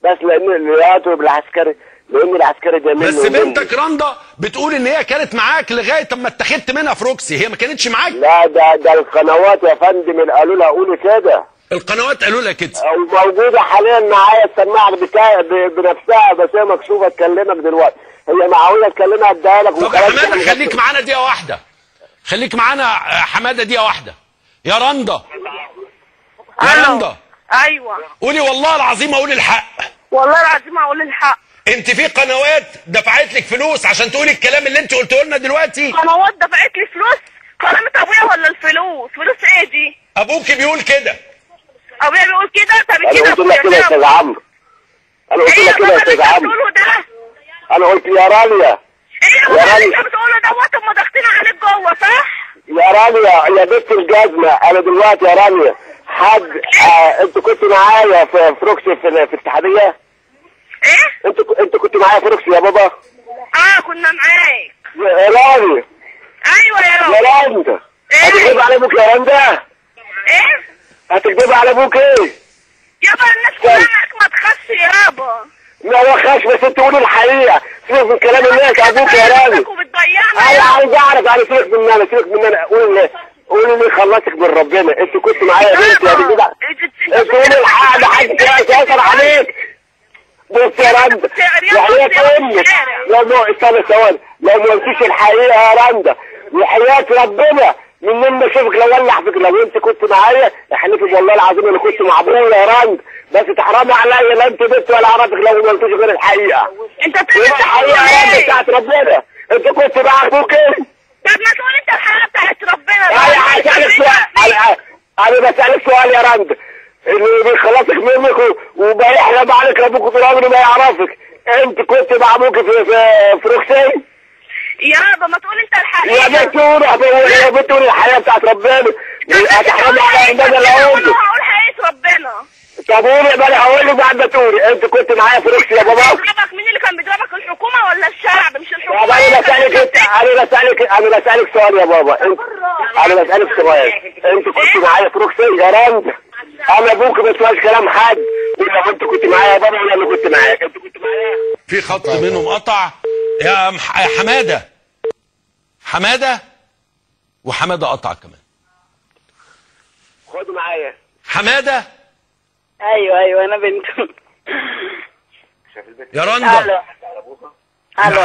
بس لان بالعسكري، لان العسكري ده منه. بس بنتك رندا بتقول ان هي كانت معاك لغايه اما اتخذت منها فروكسي، هي ما كانتش معاك؟ لا ده القنوات يا فندم اللي قالوا لها قولي كده. القنوات قالوا لها كده. موجوده حاليا معايا السماعه بتاعي بنفسها، بس هي مكشوفه تكلمك دلوقتي، هي معقوله تكلمها اديها لك. طب يا حماده خليك معانا دقيقه واحده، خليك معانا حماده دقيقه واحده. يا رندا، يا رندا. ايوه قولي والله العظيم اقول الحق. والله العظيم اقول الحق. انت في قنوات دفعت لك فلوس عشان تقولي الكلام اللي انت قلته لنا دلوقتي؟ قنوات دفعت لي فلوس؟ كرامة ابويا ولا الفلوس؟ فلوس ايه دي؟ ابوك بيقول كده. ابويا بيقول كده؟ طب كده انا قلت لك كده يا استاذ عمرو، انا قلت لك كده يا استاذ عمرو، انا قلت يا رانيا. ايه يا رانيا اللي بتقوله دوت؟ هم ضاغطين عليك جوه صح؟ يا رانيا يا بنت الجزمه، انا دلوقتي يا رانيا حد انت كنت معايا في فروكسي في الاتحاديه؟ ايه؟ انت كنت معايا فروكسي يا بابا؟ كنا معاك يا رانيا. ايوه يا رانيا. يا راندا هتكذب على ابوك يا راندا؟ ايه؟ هتكذب على ابوك ايه؟ يابا الناس كلها معاك ما تخافش يابا. لا ما تخافش، بس انت قولي الحقيقه، سيبك من كلام الناس. ابوك يا رانيا انا عايز اعرف، انا سيبك من انا، سيبك من انا. قولي لي خلصك من ربنا، انت كنت معايا يا بنتي يا بنتي. انت قولي الحق، ده حد كده يسيطر عليك. بص يا رندا، وحياة امك استنى ثواني، لو ما قلتيش الحقيقه يا رندا وحياة ربنا من ما اشوفك لو ولع فيك، لو انت كنت معايا احلفك والله العظيم انا كنت مع ابويا يا رندا، بس تحرمي عليا لا انت بنت ولا اعرفك لو ما قلتيش غير الحقيقه. انت بتقول الحقيقه يا رندا بتاعت ربنا، انت كنت مع ابوك ايه؟ طب ما تقول انت الحقيقه بتاعت ربنا. انا هسألك سؤال، انا بسألك سؤال يا رندا، اللي بيخلصك منك وبيحلم عليك ابوك طول عمره ما يعرفك، انت كنت مع ابوك في فروكسي؟ يابا ما تقول انت الحقيقه. يا بنت قولي الحقيقه بتاعت ربنا، هتحرمي عليا ان انا اللي اقول لك. هقول حقيقه ربنا. طب قولي بقى، هقول لك بعد ما تقولي، انت كنت معايا فروكسي يا بابا؟ مين اللي كان بيضربك، الحكومه ولا الشعب؟ مش الحكومه. طب انا بسألك سؤال يا بابا، انا بسألك سؤال، انت كنت معايا فروكسي يا رندا؟ انا ابوك ما تسمعش كلام حد، ولا انت كنت معايا يا بابا ولا انا كنت معاك؟ انت كنت معايا؟ في خط منهم قطع يا حماده. حماده وحماده قطع كمان. خدوا معايا حماده. ايوه انا بنت. يا رندا. الو.